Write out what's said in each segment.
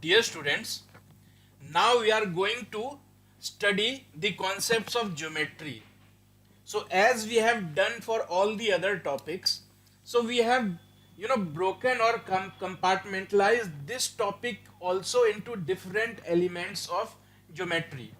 Dear students, now we are going to study the concepts of geometry. So as we have done for all the other topics, so we have broken or compartmentalized this topic also into different elements of geometry.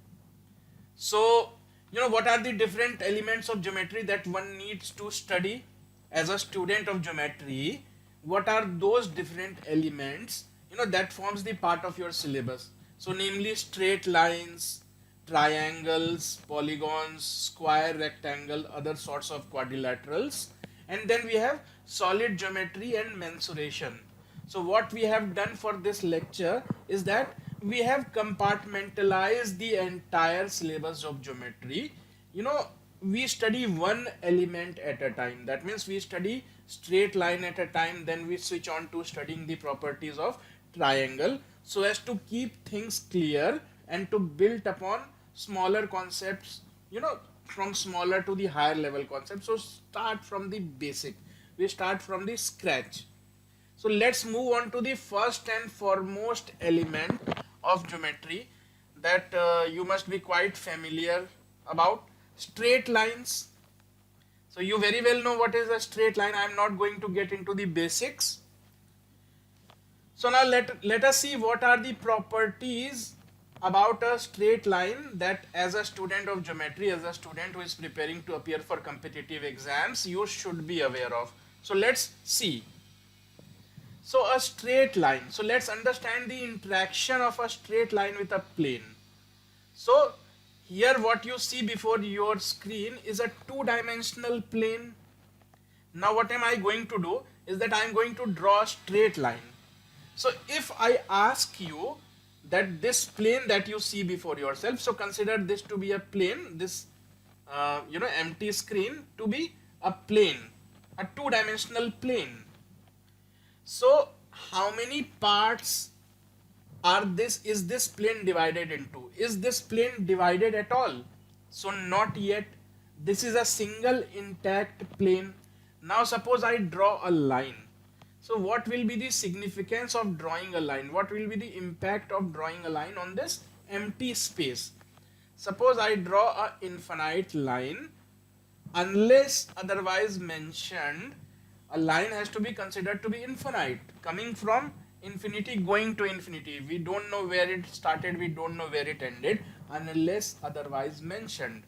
So, what are the different elements of geometry that one needs to study as a student of geometry? What are those different elements, that forms the part of your syllabus? So, namely straight lines, triangles, polygons, square, rectangle, other sorts of quadrilaterals. And then we have solid geometry and mensuration. So what we have done for this lecture is that we have compartmentalized the entire syllabus of geometry. We study one element at a time. That means we study straight line at a time, then we switch on to studying the properties of triangle so as to keep things clear and to build upon smaller concepts, from smaller to the higher level concepts. So start from the basic. We start from the scratch. So let's move on to the first and foremost element of geometry that you must be quite familiar about, straight lines. So you very well know what is a straight line. I am not going to get into the basics. So now let us see what are the properties about a straight line that as a student of geometry, as a student who is preparing to appear for competitive exams, you should be aware of. So let's see. So a straight line. So let's understand the interaction of a straight line with a plane. So here what you see before your screen is a two-dimensional plane. Now what am I going to do is that I am going to draw a straight line. So if I ask you that this plane that you see before yourself, so consider this to be a plane, this empty screen to be a plane, a two-dimensional plane. So how many parts is this plane divided into? Is this plane divided at all? So not yet. This is a single intact plane. Now suppose I draw a line. So what will be the significance of drawing a line? What will be the impact of drawing a line on this empty space? Suppose I draw an infinite line. Unless otherwise mentioned, a line has to be considered to be infinite, coming from infinity going to infinity. We don't know where it started, we don't know where it ended, unless otherwise mentioned.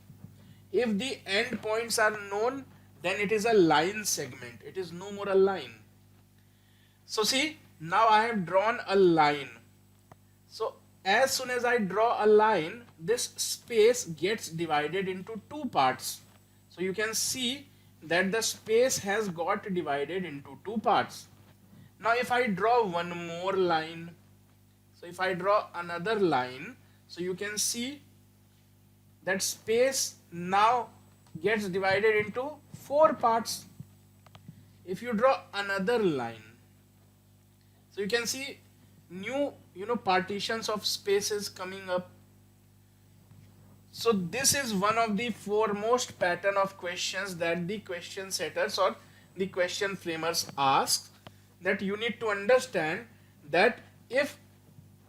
If the end points are known, then it is a line segment. It is no more a line. So see, now I have drawn a line. So as soon as I draw a line, this space gets divided into two parts. So you can see that the space has got divided into two parts. Now if I draw one more line, so if I draw another line, so you can see that space now gets divided into four parts. If you draw another line, so you can see new partitions of spaces coming up. So this is one of the foremost pattern of questions that the question setters or the question framers ask, that you need to understand that if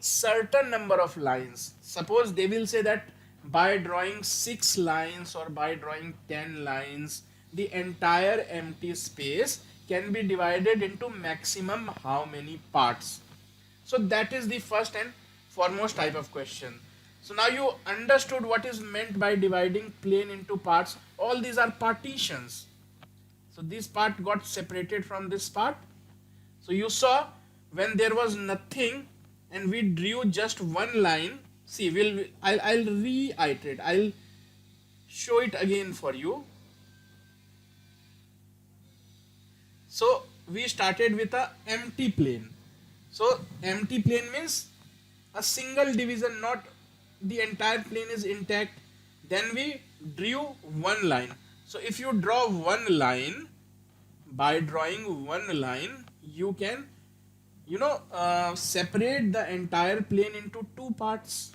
certain number of lines, suppose they will say that by drawing 6 lines or by drawing 10 lines, the entire empty space can be divided into maximum how many parts. So that is the first and foremost type of question. So now you understood what is meant by dividing plane into parts. All these are partitions. So this part got separated from this part. So you saw when there was nothing and we drew just one line. See, I'll reiterate. I'll show it again for you. So we started with a empty plane. So empty plane means a single division, not the entire plane is intact. Then we drew one line. So if you draw one line, by drawing one line, you can separate the entire plane into two parts.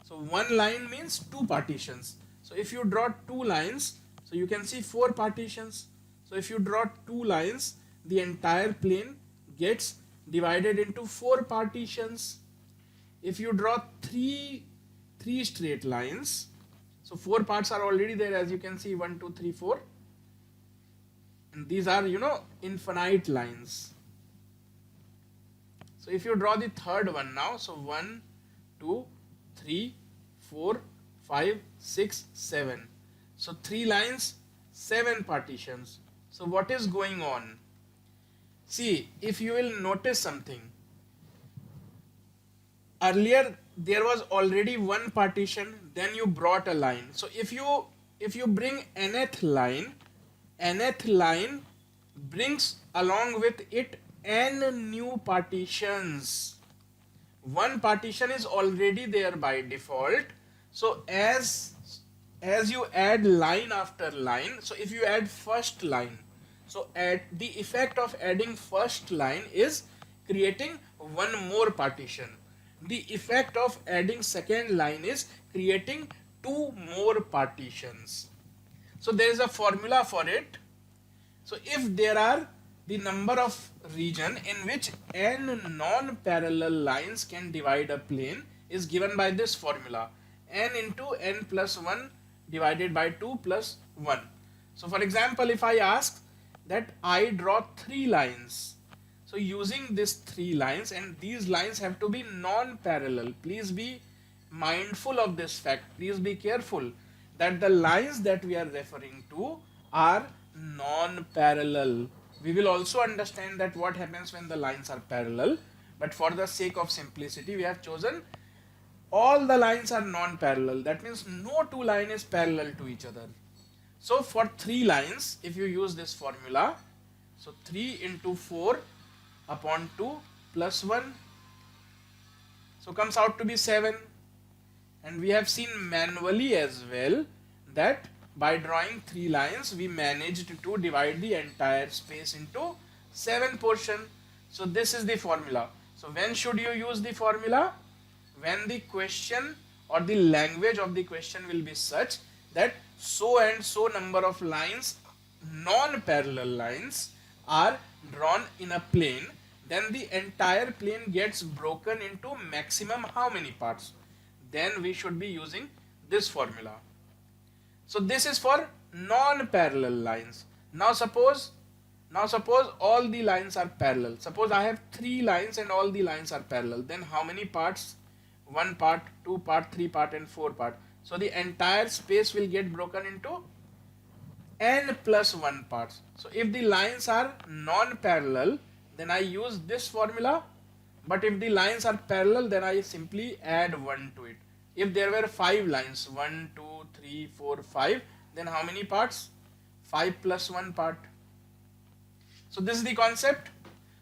So one line means two partitions. So if you draw two lines, so you can see four partitions. So if you draw two lines, the entire plane gets divided into 4 partitions. If you draw three straight lines, so 4 parts are already there, as you can see, 1 2 3 4, and these are, infinite lines. So if you draw the third one now, so 1 2 3 4 5 6 7, so 3 lines, 7 partitions. So what is going on? See, if you will notice something, earlier there was already one partition, then you brought a line. So if you bring nth line brings along with it n new partitions. One partition is already there by default. So as you add line after line, so if you add first line, so the effect of adding first line is creating one more partition. The effect of adding second line is creating two more partitions. So there is a formula for it. So if there are the number of region in which n non-parallel lines can divide a plane is given by this formula, n into n plus 1 divided by 2 plus 1. So for example, if I ask that I draw 3 lines, so using these 3 lines, and these lines have to be non-parallel. Please be mindful of this fact. Please be careful that the lines that we are referring to are non-parallel. We will also understand that what happens when the lines are parallel, but for the sake of simplicity we have chosen all the lines are non-parallel. That means no two line is parallel to each other. So for 3 lines, if you use this formula, so 3 into 4 upon 2 plus 1, so comes out to be 7. And we have seen manually as well that by drawing 3 lines we managed to divide the entire space into 7 portion. So this is the formula. So when should you use the formula? When the question or the language of the question will be such that so and so number of lines, non-parallel lines, are drawn in a plane, then the entire plane gets broken into maximum how many parts? Then we should be using this formula. So this is for non-parallel lines. Now suppose all the lines are parallel. Suppose I have 3 lines and all the lines are parallel. Then how many parts? 1 part, 2 part, 3 part and 4 part. So the entire space will get broken into n plus 1 parts. So if the lines are non-parallel, then I use this formula. But if the lines are parallel, then I simply add 1 to it. If there were 5 lines, 1, 2, 3, 4, 5, then how many parts? 5 plus 1 part. So this is the concept.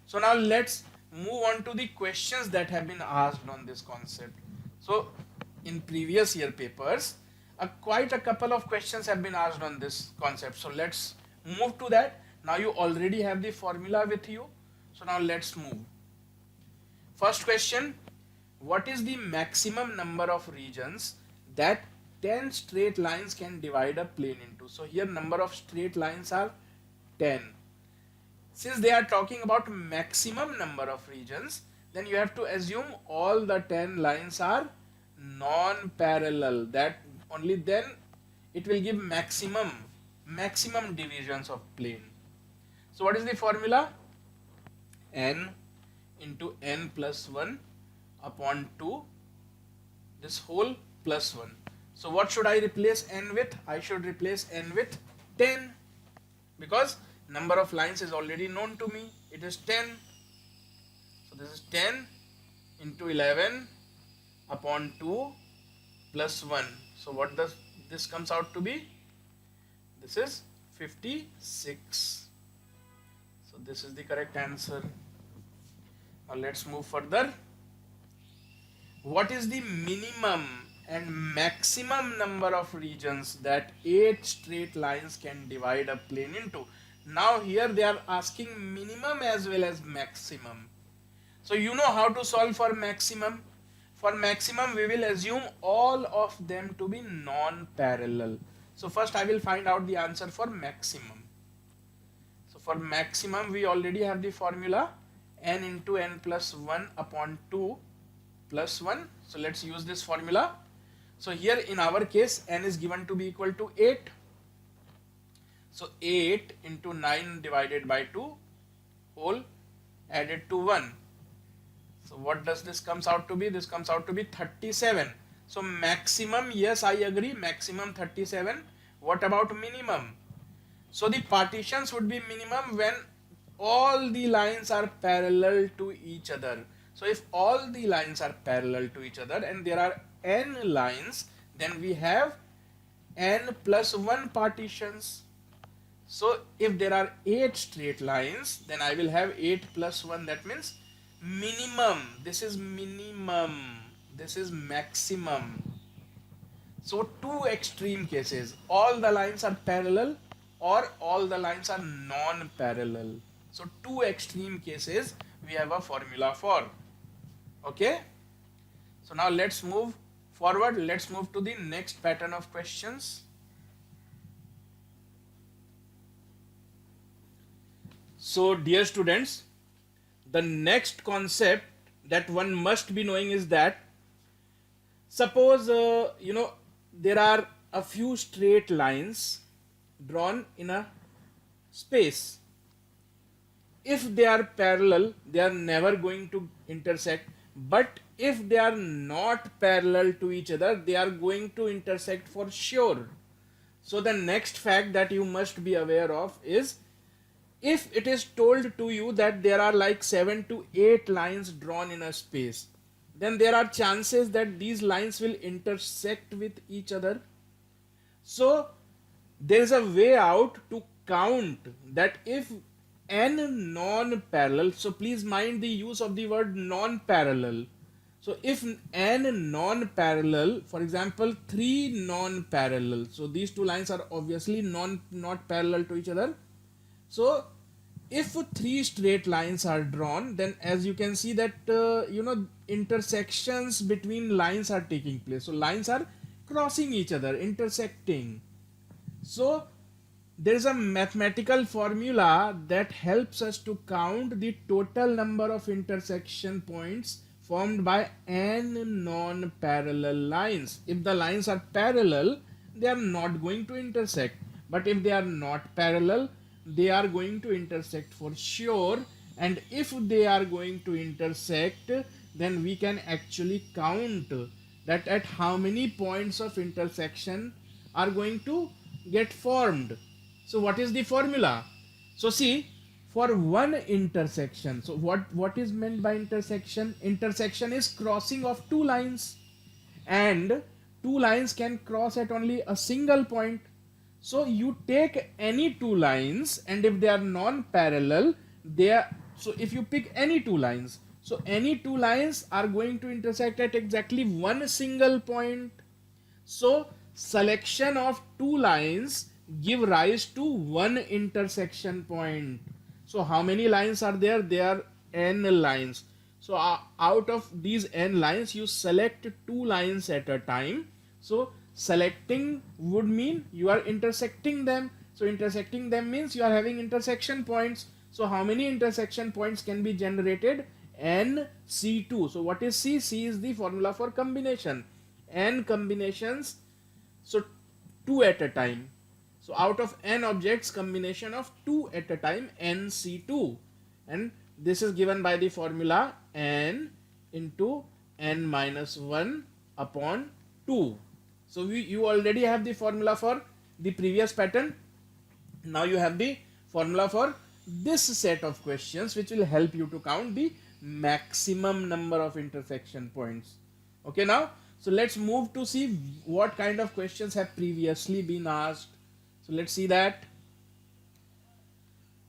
So now let's move on to the questions that have been asked on this concept. So in previous year papers, quite a couple of questions have been asked on this concept. So let's move to that. Now you already have the formula with you. So now let's move. First question, what is the maximum number of regions that 10 straight lines can divide a plane into? So here number of straight lines are 10. Since they are talking about maximum number of regions, then you have to assume all the 10 lines are non-parallel. That only then it will give maximum divisions of plane. So what is the formula? N into n plus 1 upon 2, this whole plus 1. So what should I replace n with? I should replace n with 10, because number of lines is already known to me. It is 10. So this is 10 into 11 upon 2 plus 1. So what does this comes out to be? This is 56. So this is the correct answer. Now let's move further. What is the minimum and maximum number of regions that 8 straight lines can divide a plane into? Now here they are asking minimum as well as maximum. So you know how to solve for maximum. For maximum we will assume all of them to be non-parallel. So first I will find out the answer for maximum. So for maximum we already have the formula, n into n plus 1 upon 2 plus 1. So let's use this formula. So here in our case n is given to be equal to 8. So 8 into 9 divided by 2 whole added to 1. So what does this comes out to be? This comes out to be 37. So maximum, yes, I agree, maximum 37. What about minimum? So the partitions would be minimum when all the lines are parallel to each other. So if all the lines are parallel to each other and there are n lines, then we have n plus 1 partitions. So if there are 8 straight lines, then I will have 8 plus 1. That means minimum. This is minimum. This is maximum. So two extreme cases. All the lines are parallel or all the lines are non-parallel. So two extreme cases we have a formula for. Okay. So now let's move forward. Let's move to the next pattern of questions. So dear students, the next concept that one must be knowing is that suppose there are a few straight lines drawn in a space. If they are parallel, they are never going to intersect, but if they are not parallel to each other, they are going to intersect for sure. So the next fact that you must be aware of is, if it is told to you that there are like 7 to 8 lines drawn in a space, then there are chances that these lines will intersect with each other. So there is a way out to count that if n non-parallel, so please mind the use of the word non-parallel. So if n non-parallel, for example 3 non-parallel, so these two lines are obviously not parallel to each other. So if 3 straight lines are drawn, then as you can see that intersections between lines are taking place. So lines are crossing each other, intersecting. So there is a mathematical formula that helps us to count the total number of intersection points formed by n non-parallel lines. If the lines are parallel, they are not going to intersect. But if they are not parallel, they are going to intersect for sure. And if they are going to intersect, then we can actually count that at how many points of intersection are going to get formed. So what is the formula? So see, for one intersection, so what is meant by intersection? Intersection is crossing of two lines, and two lines can cross at only a single point. So you take any two lines, and if they are non-parallel, so if you pick any two lines, so any two lines are going to intersect at exactly one single point. So selection of two lines give rise to one intersection point. So how many lines are there? There are n lines. So out of these n lines, you select two lines at a time. So selecting would mean you are intersecting them. So intersecting them means you are having intersection points. So how many intersection points can be generated? N C2. So what is C? C is the formula for combination. N combinations, so 2 at a time. So out of n objects, combination of 2 at a time, NC2. And this is given by the formula n into n minus 1 upon 2. So you already have the formula for the previous pattern. Now you have the formula for this set of questions, which will help you to count the maximum number of intersection points. Okay, now, so let's move to see what kind of questions have previously been asked. So let's see that.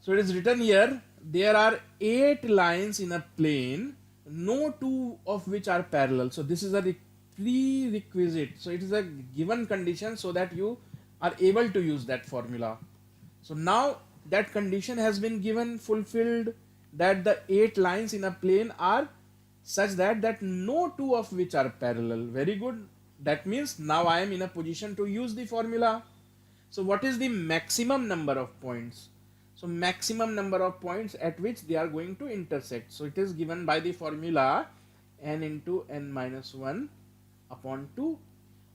So it is written here, there are 8 lines in a plane, no two of which are parallel. So this is a prerequisite. So it is a given condition so that you are able to use that formula. So now that condition has been given, fulfilled, that the 8 lines in a plane are such that no two of which are parallel. Very good. That means now I am in a position to use the formula. So what is the maximum number of points? So maximum number of points at which they are going to intersect. So it is given by the formula n into n minus 1 upon 2.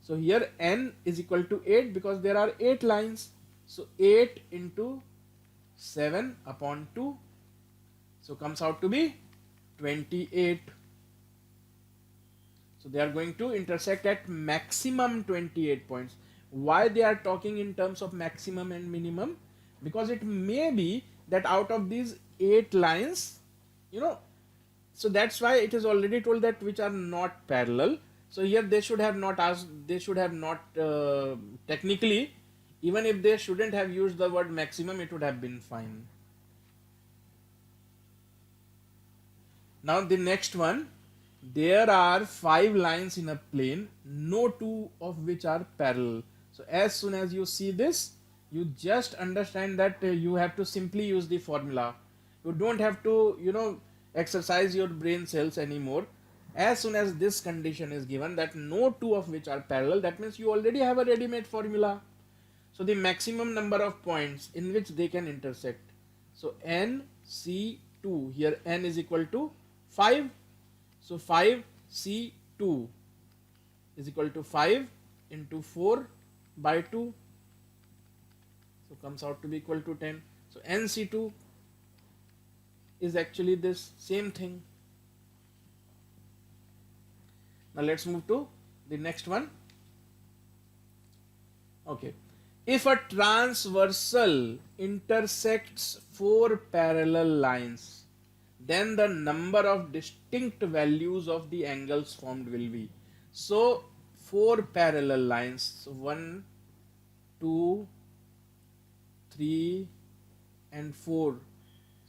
So here n is equal to 8 because there are 8 lines. So 8 into 7 upon 2. So comes out to be 28. So they are going to intersect at maximum 28 points. Why they are talking in terms of maximum and minimum? Because it may be that out of these 8 lines, you know, so that's why it is already told that which are not parallel. So here they should have not asked, they should have not technically, even if they shouldn't have used the word maximum, it would have been fine. Now the next one, there are 5 lines in a plane, no 2 of which are parallel. So as soon as you see this, you just understand that you have to simply use the formula. You don't have to, exercise your brain cells anymore. As soon as this condition is given that no 2 of which are parallel, that means you already have a ready-made formula. So the maximum number of points in which they can intersect. So NC2, here n is equal to 5. So 5C2 is equal to 5 into 4 by 2. So comes out to be equal to 10. So NC2 is actually this same thing. Now let's move to the next one. Okay. If a transversal intersects 4 parallel lines, then the number of distinct values of the angles formed will be. So 4 parallel lines, so 1, 2, 3 and 4.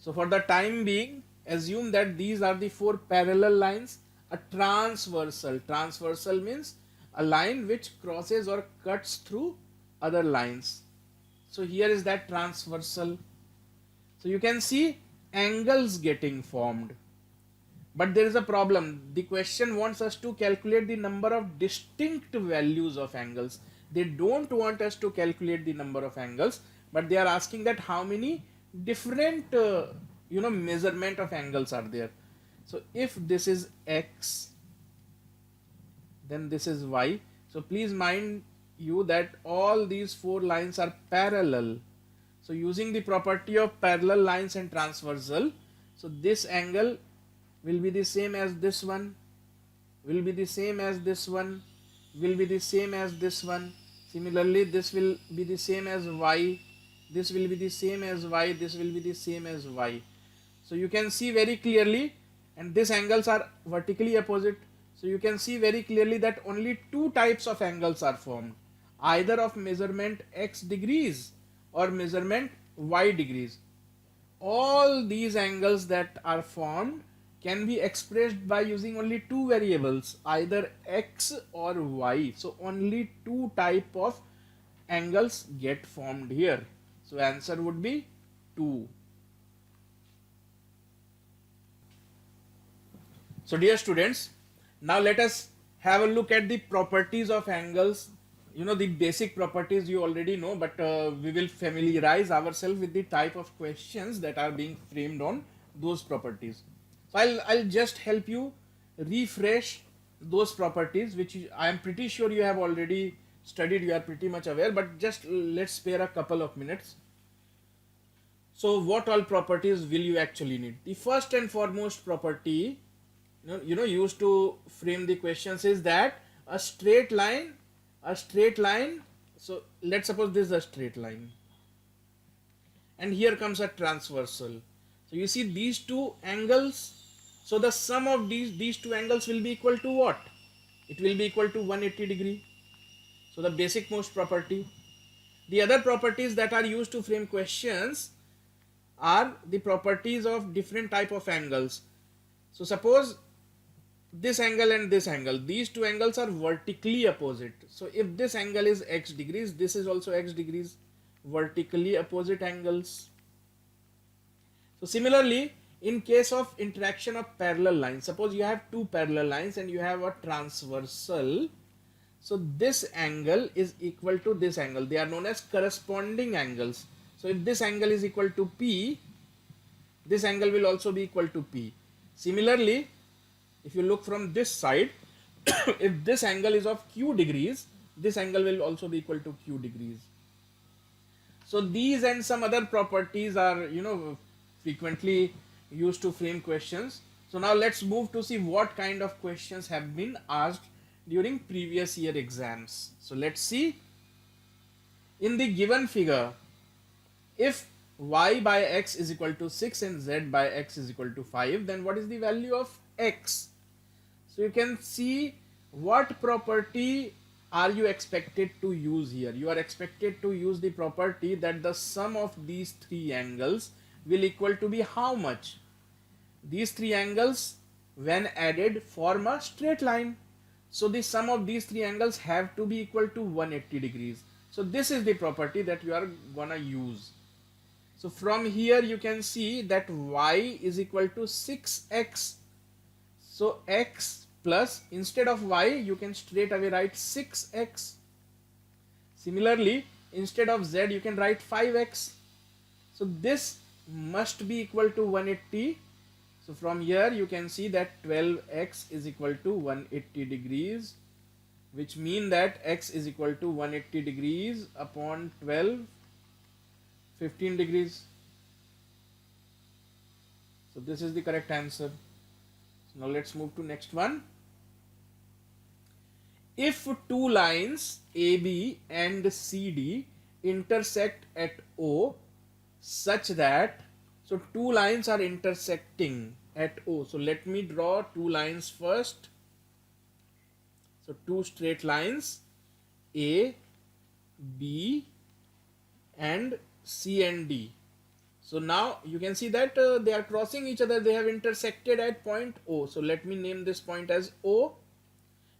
So for the time being, assume that these are the 4 parallel lines. A transversal means a line which crosses or cuts through other lines. So here is that transversal. So you can see angles getting formed, but there is a problem. The question wants us to calculate the number of distinct values of angles. They don't want us to calculate the number of angles, but they are asking that how many different measurement of angles are there. So if this is x, then this is y. So please mind you that all these 4 lines are parallel. So using the property of parallel lines and transversal, so this angle will be the same as this one, will be the same as this one, will be the same as this one. Similarly, this will be the same as y, this will be the same as y, this will be the same as y. So you can see very clearly, and these angles are vertically opposite. So you can see very clearly that only 2 types of angles are formed, either of measurement x degrees or measurement y degrees. All these angles that are formed can be expressed by using only 2 variables, either x or y. So only 2 type of angles get formed here. So answer would be 2. So dear students, now let us have a look at the properties of angles. The basic properties you already know, but we will familiarize ourselves with the type of questions that are being framed on those properties. So I'll just help you refresh those properties, which I am pretty sure you have already studied, you are pretty much aware, but just let's spare a couple of minutes. So what all properties will you actually need? The first and foremost property used to frame the questions is that a straight line, so let's suppose this is a straight line and here comes a transversal. So you see these 2 angles, so the sum of these 2 angles will be equal to what? It will be equal to 180 degree. So the basic most property. The other properties that are used to frame questions are the properties of different type of angles. So suppose this angle and this angle, these 2 angles are vertically opposite. So if this angle is x degrees, this is also x degrees, vertically opposite angles. So similarly, in case of interaction of parallel lines, suppose you have 2 parallel lines and you have a transversal. So this angle is equal to this angle. They are known as corresponding angles. So if this angle is equal to P, this angle will also be equal to P. Similarly, if you look from this side, if this angle is of Q degrees, this angle will also be equal to Q degrees. So these and some other properties are, frequently used to frame questions. So now let's move to see what kind of questions have been asked during previous year exams. So let's see. In the given figure, if y by x is equal to 6 and z by x is equal to 5, then what is the value of x? So you can see what property are you expected to use here. You are expected to use the property that the sum of these three angles will equal to be how much? These three angles when added form a straight line. So the sum of these three angles have to be equal to 180 degrees. So this is the property that you are gonna use. So from here you can see that y is equal to 6x. So x plus, instead of y you can straight away write 6x. Similarly, instead of z you can write 5x. So this must be equal to 180. So from here you can see that 12x is equal to 180 degrees, which mean that x is equal to 180 degrees upon 12, 15 degrees. So this is the correct answer. So now let's move to next one. If two lines AB and CD intersect at O such that, so two lines are intersecting at O. So let me draw two lines first. So two straight lines A, B and C and D. So now you can see that they are crossing each other. They have intersected at point O. So let me name this point as O.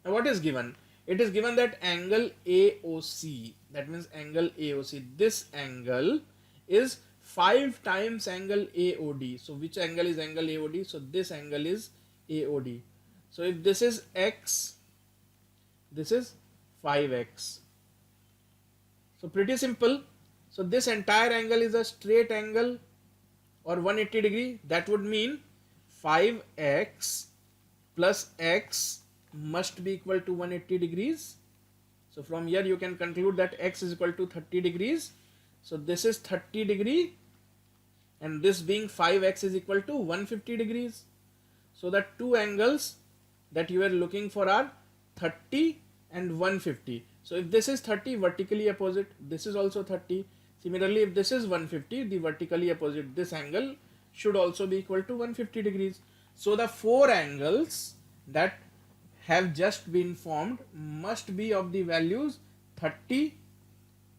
Now what is given? It is given that angle AOC, that means angle AOC, this angle is 5 times angle AOD. So which angle is angle AOD? So this angle is AOD. So if this is x, this is 5x. So pretty simple. So this entire angle is a straight angle or 180 degree. That would mean 5x plus x must be equal to 180 degrees. So from here you can conclude that x is equal to 30 degrees. So this is 30 degree and this being 5x is equal to 150 degrees. So the two angles that you are looking for are 30 and 150. So if this is 30 vertically opposite, this is also 30. Similarly, if this is 150, the vertically opposite, this angle should also be equal to 150 degrees. So the four angles that have just been formed must be of the values 30,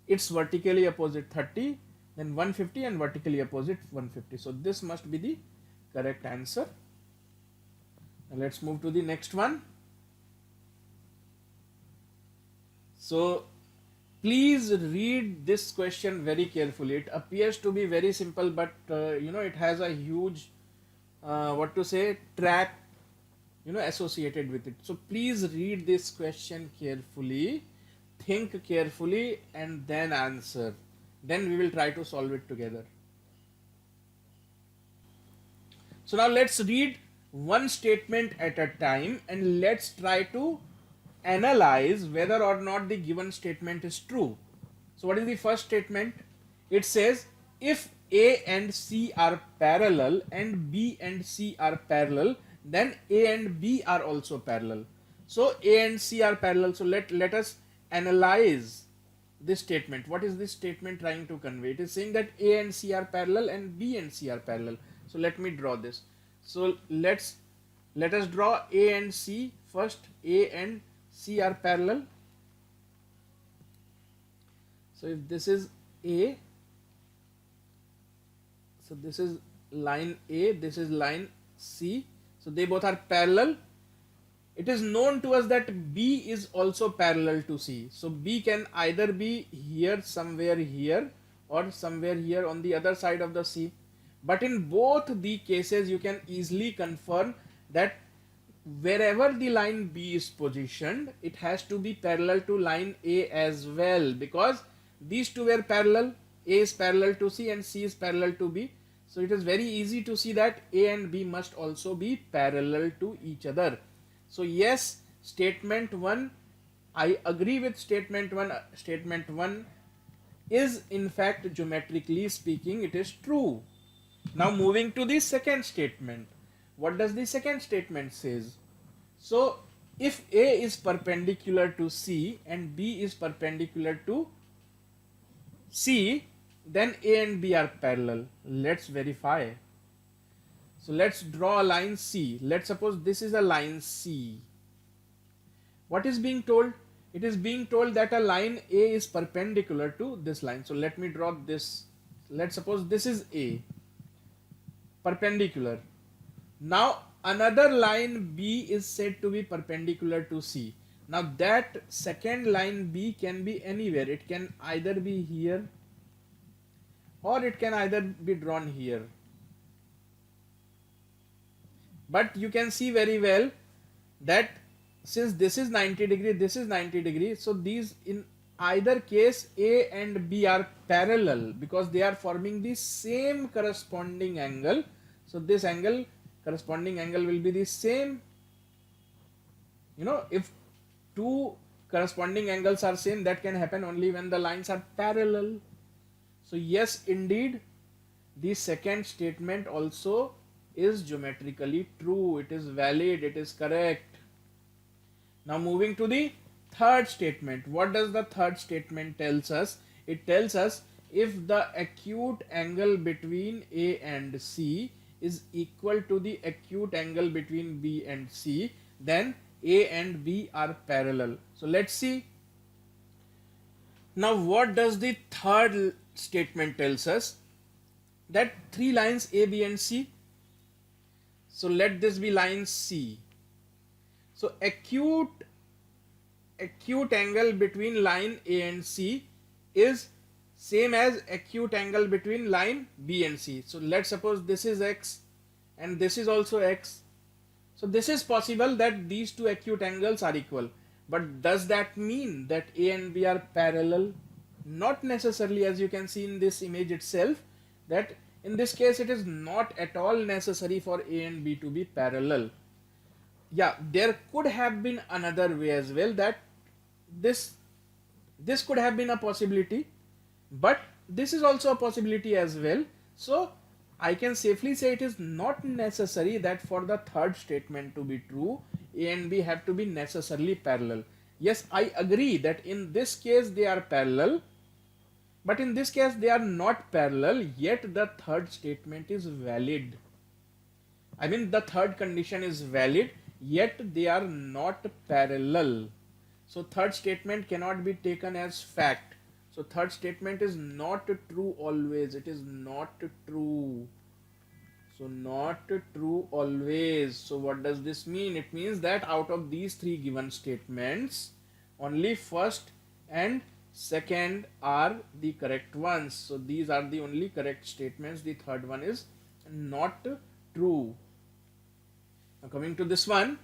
its vertically opposite 30, then 150 and vertically opposite 150. So this must be the correct answer. Now let's move to the next one. So please read this question very carefully. It appears to be very simple, but it has a huge trap associated with it. So please read this question carefully, think carefully and then answer. Then we will try to solve it together. So now let's read one statement at a time and let's try to analyze whether or not the given statement is true. So what is the first statement? It says if A and C are parallel and B and C are parallel, then A and B are also parallel. So A and C are parallel. So let us analyze this statement. What is this statement trying to convey? It is saying that A and C are parallel and B and C are parallel. So let me draw this. So let us draw A and C first. A and C are parallel. So if this is A, so this is line A, this is line C. So they both are parallel. It is known to us that B is also parallel to C. So B can either be here, somewhere here, or somewhere here on the other side of the C. But in both the cases, you can easily confirm that wherever the line B is positioned, it has to be parallel to line A as well, because these two were parallel, A is parallel to C and C is parallel to B. So it is very easy to see that A and B must also be parallel to each other. So yes, statement 1, I agree with statement 1. Statement 1 is in fact, geometrically speaking, it is true. Now moving to the second statement. What does the second statement says? So if A is perpendicular to C and B is perpendicular to C, then A and B are parallel. Let's verify. So let's draw a line C. Let's suppose this is a line C. What is being told? It is being told that a line A is perpendicular to this line. So let me draw this. Let's suppose this is A, perpendicular. Now another line B is said to be perpendicular to C. Now that second line B can be anywhere. It can either be here or it can either be drawn here. But you can see very well that since this is 90 degree, this is 90 degree, so these in either case A and B are parallel because they are forming the same corresponding angle. So this angle, corresponding angle will be the same. You know, if two corresponding angles are same, that can happen only when the lines are parallel. So yes, indeed, the second statement also is geometrically true. It is valid, it is correct. Now moving to the third statement. What does the third statement tells us? It tells us if the acute angle between A and C is equal to the acute angle between B and C, then A and B are parallel. So let's see. Now what does the third statement tells us? That three lines A, B and C. So let this be line C. So acute angle between line A and C is same as acute angle between line B and C. So let's suppose this is X and this is also X. So this is possible that these two acute angles are equal. But does that mean that A and B are parallel? Not necessarily, as you can see in this image itself, that in this case it is not at all necessary for A and B to be parallel. Yeah, there could have been another way as well, that this could have been a possibility, but this is also a possibility as well. So I can safely say it is not necessary that for the third statement to be true, A and B have to be necessarily parallel. Yes, I agree that in this case they are parallel, but in this case they are not parallel, yet the third statement is valid. I mean, the third condition is valid, yet they are not parallel. So third statement cannot be taken as fact. So third statement is not true always. It is not true. So not true always. So what does this mean? It means that out of these three given statements, only first and second are the correct ones. So these are the only correct statements. The third one is not true. Now coming to this one,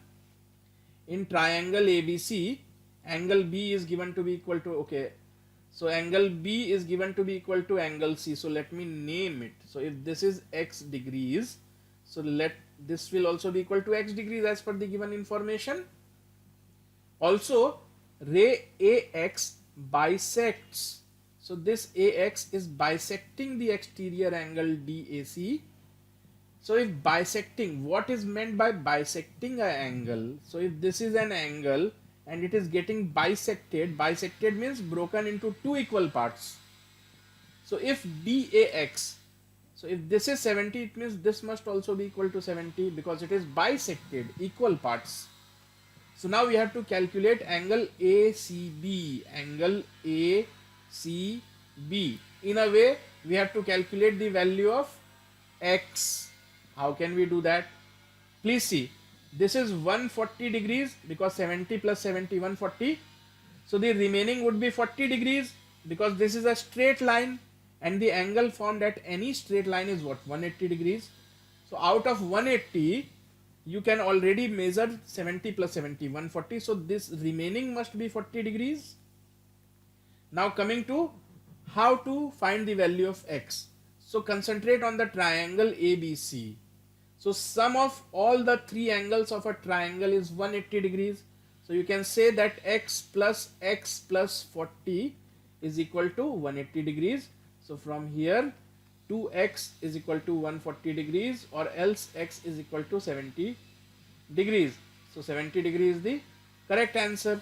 in triangle ABC, angle B is given to be equal to, okay, so angle B is given to be equal to angle C. So let me name it. So if this is X degrees, so let this will also be equal to X degrees as per the given information. Also, ray AX bisects. So this AX is bisecting the exterior angle DAC. So if bisecting, what is meant by bisecting an angle? So if this is an angle and it is getting bisected, bisected means broken into two equal parts. So if DAX, so if this is 70, it means this must also be equal to 70 because it is bisected, equal parts. So now we have to calculate angle ACB, angle ACB. In a way, we have to calculate the value of X. How can we do that? Please see, this is 140 degrees because 70 plus 70, 140. So the remaining would be 40 degrees because this is a straight line and the angle formed at any straight line is what? 180 degrees. So out of 180, you can already measure 70 plus 70, 140. So this remaining must be 40 degrees. Now coming to How to find the value of x? So concentrate on the triangle ABC. So sum of all the three angles of a triangle is 180 degrees. So you can say that x plus 40 is equal to 180 degrees. So from here 2x is equal to 140 degrees, or else x is equal to 70 degrees. So 70 degrees is the correct answer.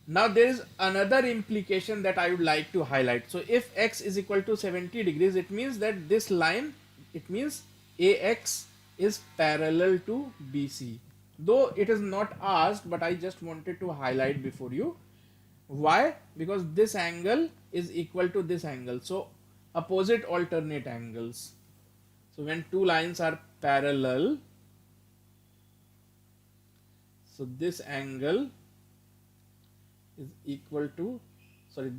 Now there is another implication that I would like to highlight. So if x is equal to 70 degrees, it means that this line, it means AX is parallel to BC. Though it is not asked, but I just wanted to highlight before you. Why? Because this angle is equal to this angle. So opposite alternate angles. So when two lines are parallel, so this angle is equal to, sorry,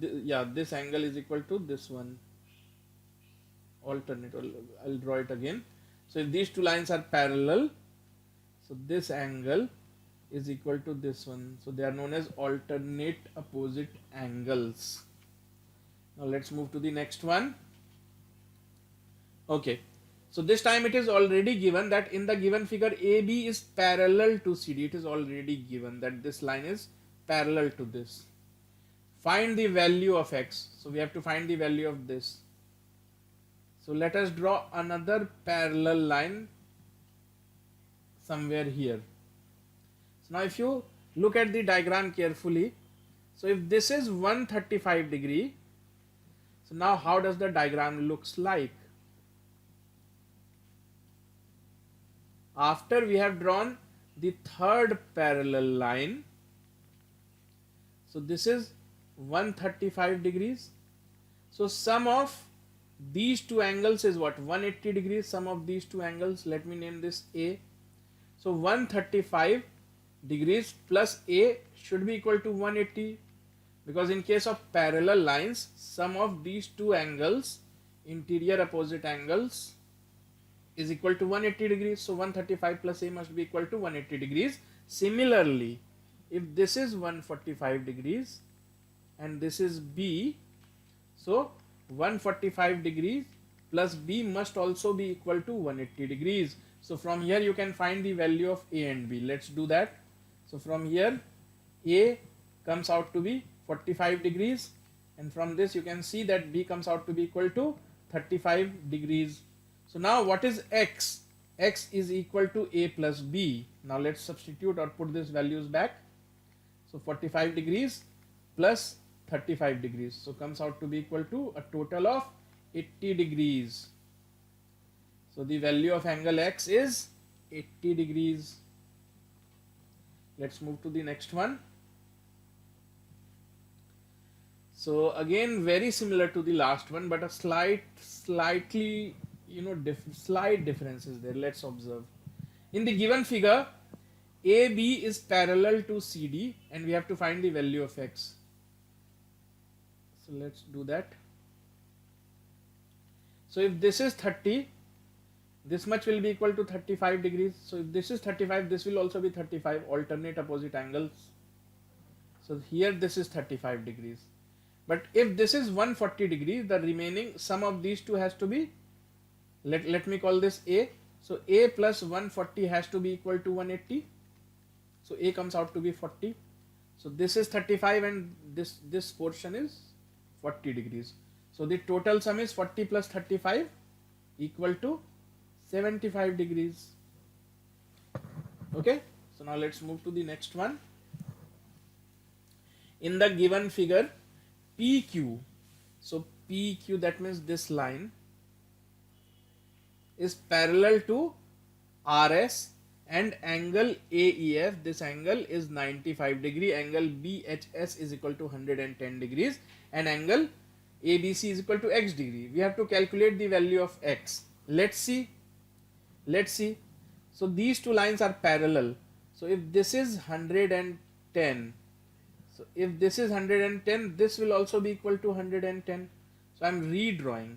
this angle is equal to this one, alternate. I'll draw it again. So if these two lines are parallel, so this angle is equal to this one. So they are known as alternate opposite angles. Now let's move to the next one. Okay, so this time it is already given that in the given figure AB is parallel to CD. It is already given that this line is parallel to this. Find the value of x. So we have to find the value of this. So let us draw another parallel line somewhere here. So now if you look at the diagram carefully, so if this is 135 degree, so now how does the diagram looks like? After we have drawn the third parallel line, so this is 135 degrees. So sum of these two angles is what? 180 degrees. Sum of these two angles, let me name this A. So 135 degrees plus A should be equal to 180, because in case of parallel lines, sum of these two angles, interior opposite angles, is equal to 180 degrees. So 135 plus A must be equal to 180 degrees. Similarly, if this is 145 degrees and this is B, so 145 degrees plus B must also be equal to 180 degrees. So from here you can find the value of A and B. Let's do that. So from here A comes out to be 45 degrees, and from this you can see that B comes out to be equal to 35 degrees. So now what is x? X is equal to A plus B. Now let's substitute or put these values back. So 45 degrees plus 35 degrees. So comes out to be equal to a total of 80 degrees. So the value of angle x is 80 degrees. Let's move to the next one. So again very similar to the last one, but a slightly slight differences there. Let's observe. In the given figure, AB is parallel to CD and we have to find the value of x. So let's do that. So if this is 30, this much will be equal to 35 degrees. So if this is 35, this will also be 35, alternate opposite angles. So here this is 35 degrees. But if this is 140 degrees, the remaining sum of these two has to be, let me call this A. So A plus 140 has to be equal to 180. So A comes out to be 40. So this is 35 and this portion is 40 degrees. So the total sum is 40 plus 35 equal to 75 degrees. Okay. So now let's move to the next one. In the given figure, PQ. So PQ, that means this line is parallel to RS and angle AEF. This angle is 95 degree. Angle BHS is equal to 110 degrees and angle ABC is equal to x degree. We have to calculate the value of x. Let's see. So these two lines are parallel. So if this is 110, so if this is 110, this will also be equal to 110. So I'm redrawing.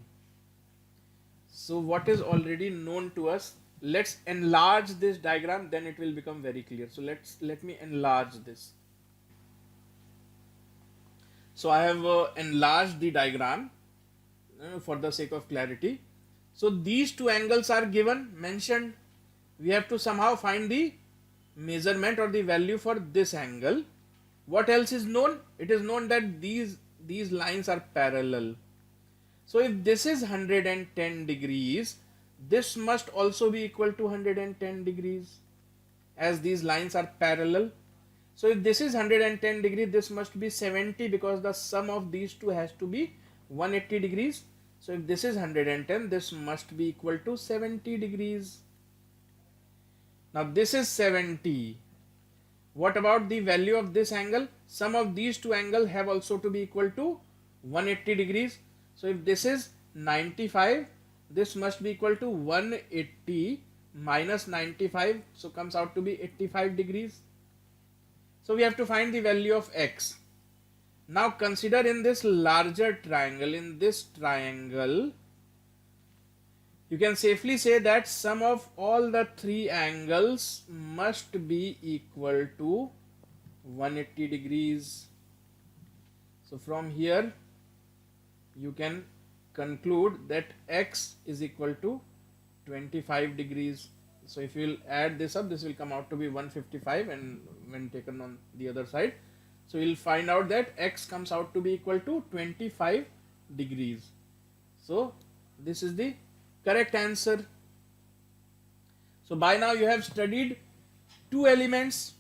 So what is already known to us, let's enlarge this diagram, then it will become very clear. So let me enlarge this. So I have enlarged the diagram for the sake of clarity. So these two angles are given, mentioned. We have to somehow find the measurement or the value for this angle. What else is known? It is known that these lines are parallel. So if this is 110 degrees, this must also be equal to 110 degrees, as these lines are parallel. So if this is 110 degree, this must be 70, because the sum of these two has to be 180 degrees. So if this is 110, this must be equal to 70 degrees. Now this is 70. What about the value of this angle? Sum of these two angles have also to be equal to 180 degrees. So if this is 95, this must be equal to 180 minus 95. So comes out to be 85 degrees. So we have to find the value of x. Now consider in this larger triangle, in this triangle, you can safely say that sum of all the three angles must be equal to 180 degrees. So from here you can conclude that x is equal to 25 degrees. So if you will add this up, this will come out to be 155, and when taken on the other side, so you will find out that x comes out to be equal to 25 degrees. So this is the correct answer. So by now you have studied two elements.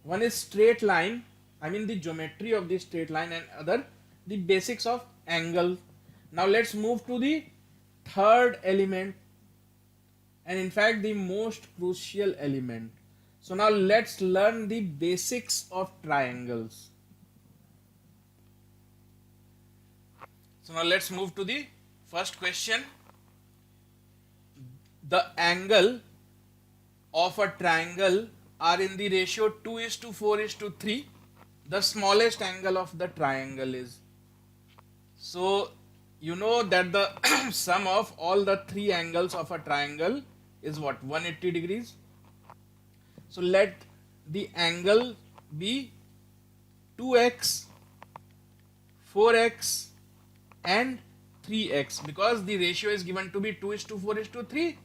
One is straight line, I mean the geometry of the straight line, and other the basics of angle. Now let's move to the third element, and in fact the most crucial element. So now let's learn the basics of triangles. So now let's move to the first question. The angle of a triangle are in the ratio 2:4:3. The smallest angle of the triangle is. So you know that the sum of all the three angles of a triangle is what? 180 degrees. So let the angle be 2x, 4x and 3x, because the ratio is given to be 2:4:3.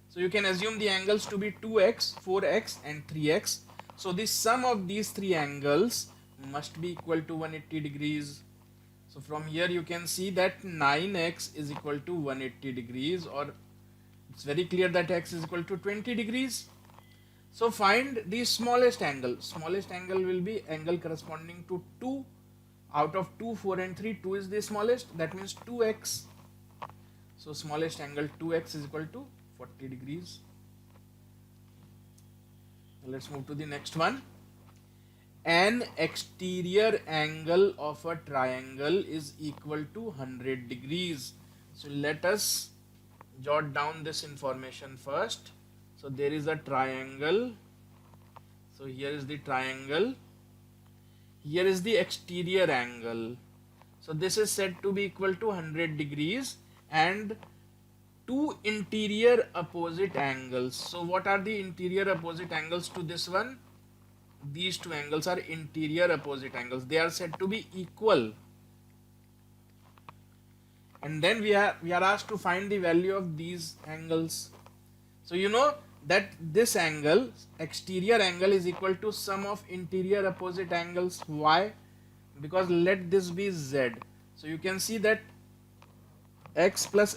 So you can assume the angles to be 2x, 4x and 3x. So the sum of these three angles must be equal to 180 degrees. So from here you can see that 9x is equal to 180 degrees, or it's very clear that x is equal to 20 degrees. So find the smallest angle. Smallest angle will be angle corresponding to 2. Out of 2, 4 and 3, 2 is the smallest. That means 2x. So smallest angle 2x is equal to 40 degrees. Now let's move to the next one. An exterior angle of a triangle is equal to 100 degrees. So let us jot down this information first. So there is a triangle. So here is the triangle. Here is the exterior angle. So this is said to be equal to 100 degrees, and two interior opposite angles. So what are the interior opposite angles to this one? These two angles are interior opposite angles. They are said to be equal. And then we are asked to find the value of these angles. So you know that this angle, exterior angle, is equal to sum of interior opposite angles. Why? Because let this be z. So you can see that x plus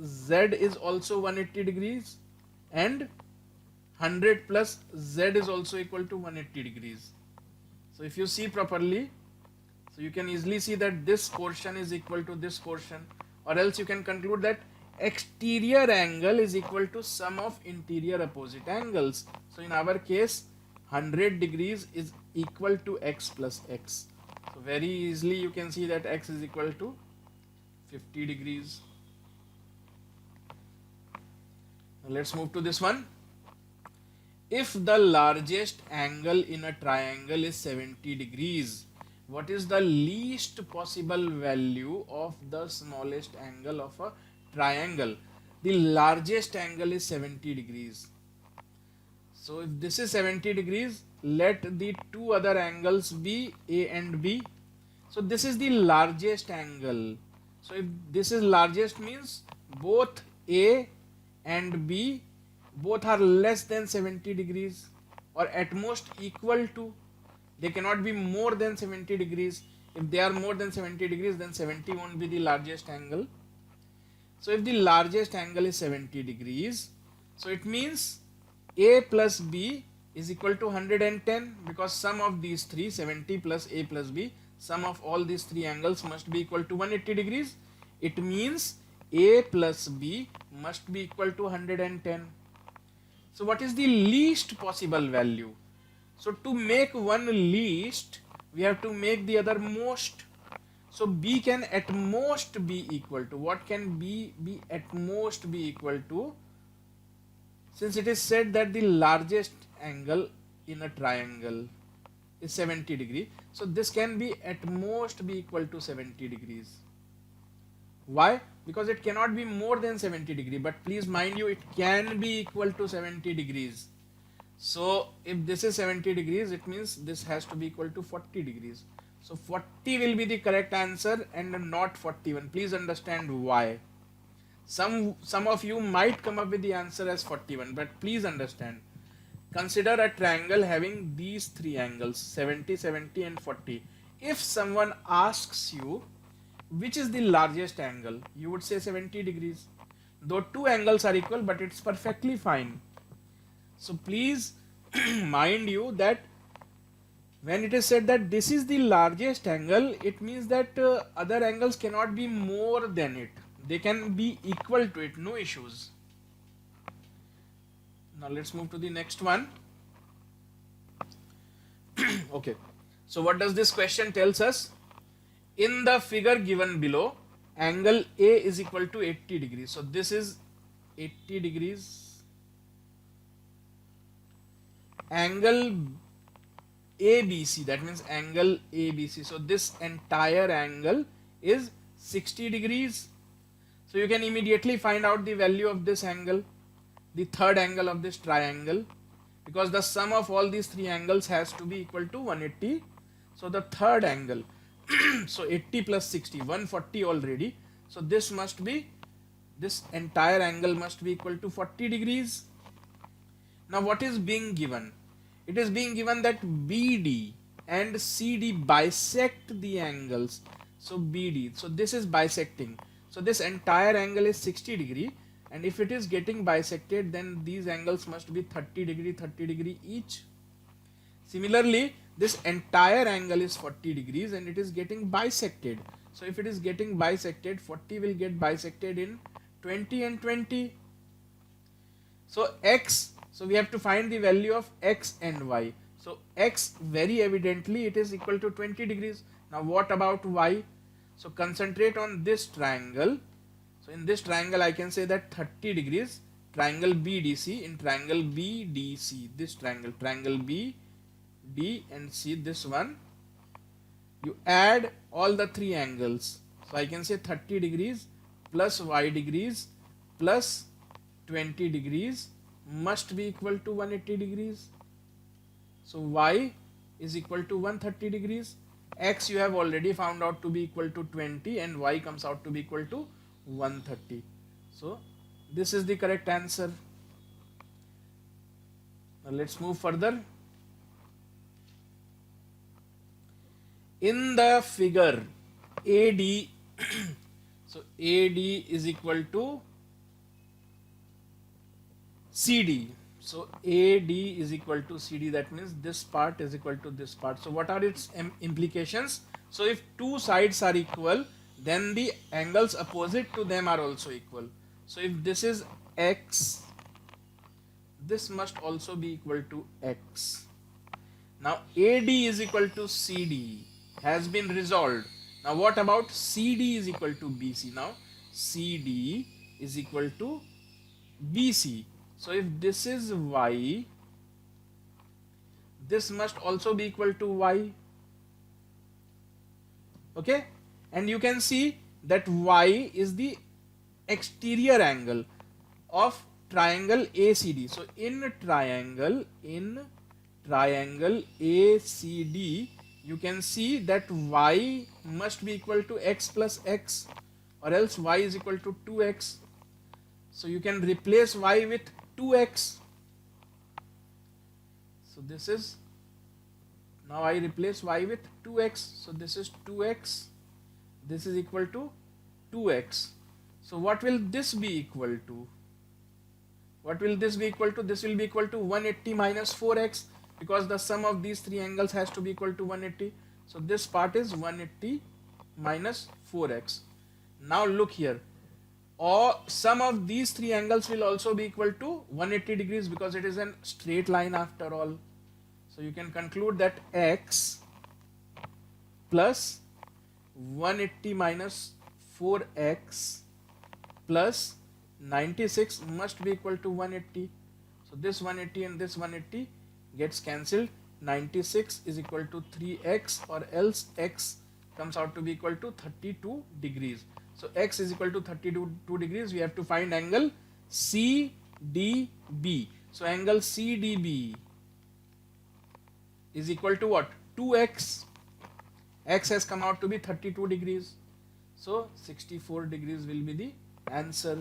z is also 180 degrees, and 100 plus z is also equal to 180 degrees. So if you see properly, so you can easily see that this portion is equal to this portion, or else you can conclude that exterior angle is equal to sum of interior opposite angles. So in our case 100 degrees is equal to x plus x. So very easily you can see that x is equal to 50 degrees. Now let's move to this one. If the largest angle in a triangle is 70 degrees, what is the least possible value of the smallest angle of a triangle? The largest angle is 70 degrees. So if this is 70 degrees, let the two other angles be A and B. So this is the largest angle. So if this is largest means both A and B both are less than 70 degrees or at most equal to. They cannot be more than 70 degrees. If they are more than 70 degrees, then 70 won't be the largest angle. So if the largest angle is 70 degrees, so it means A plus B is equal to 110, because sum of these three, 70 plus A plus B, sum of all these three angles must be equal to 180 degrees. It means A plus B must be equal to 110. So what is the least possible value? So to make one least, we have to make the other most. So B can at most be equal to, what can B be at most be equal to? Since it is said that the largest angle in a triangle is 70 degree, so this can be at most be equal to 70 degrees. Why? Because it cannot be more than 70 degree, but please mind you, it can be equal to 70 degrees. So if this is 70 degrees, it means this has to be equal to 40 degrees. So 40 will be the correct answer and not 41. Please understand why. Some of you might come up with the answer as 41, but please understand. Consider a triangle having these three angles, 70, 70 and 40. If someone asks you which is the largest angle, you would say 70 degrees. Though two angles are equal, but it's perfectly fine. So please mind you that when it is said that this is the largest angle, it means that other angles cannot be more than it. They can be equal to it, no issues. Now let's move to the next one. Okay, so what does this question tells us? In the figure given below, angle A is equal to 80 degrees. So this is 80 degrees. Angle ABC, that means angle ABC. So this entire angle is 60 degrees. So you can immediately find out the value of this angle, the third angle of this triangle, because the sum of all these three angles has to be equal to 180. So the third angle, so 80 plus 60, 140 already. So this must be, this entire angle must be equal to 40 degrees. Now what is being given? It is being given that BD and CD bisect the angles. So BD, so this is bisecting. So this entire angle is 60 degree, and if it is getting bisected, then these angles must be 30 degree each. Similarly, this entire angle is 40 degrees and it is getting bisected. So if it is getting bisected, 40 will get bisected in 20 and 20. So X, so we have to find the value of X and Y. So X, very evidently it is equal to 20 degrees. Now what about Y? So concentrate on this triangle. So in this triangle I can say that 30 degrees, triangle BDC, in triangle BDC, this triangle B, D and C, this one, you add all the three angles. So I can say 30 degrees plus Y degrees plus 20 degrees must be equal to 180 degrees. So Y is equal to 130 degrees. X you have already found out to be equal to 20 and Y comes out to be equal to 130. So this is the correct answer. Now let's move further. In the figure AD, so AD is equal to CD. So AD is equal to CD, that means this part is equal to this part. So what are its implications? So if two sides are equal, then the angles opposite to them are also equal. So if this is X, this must also be equal to X. Now AD is equal to CD has been resolved. Now what about CD is equal to BC? Now CD is equal to BC. So if this is Y, this must also be equal to Y. Okay, and you can see that Y is the exterior angle of triangle ACD. So in triangle ACD, you can see that y must be equal to x plus x, or else y is equal to 2x. So you can replace y with 2x. So this is, now I replace y with 2x. So this is 2x. This is equal to 2x. So what will this be equal to? What will this be equal to? This will be equal to 180 minus 4x, because the sum of these three angles has to be equal to 180. So this part is 180 minus 4x. Now look here. Or sum of these three angles will also be equal to 180 degrees, because it is a straight line after all. So you can conclude that x plus 180 minus 4x plus 96 must be equal to 180. So this 180 and this 180 gets cancelled. 96 is equal to 3x, or else x comes out to be equal to 32 degrees. So x is equal to 32 degrees. We have to find angle CDB. So angle CDB is equal to what? 2x. X has come out to be 32 degrees. So 64 degrees will be the answer.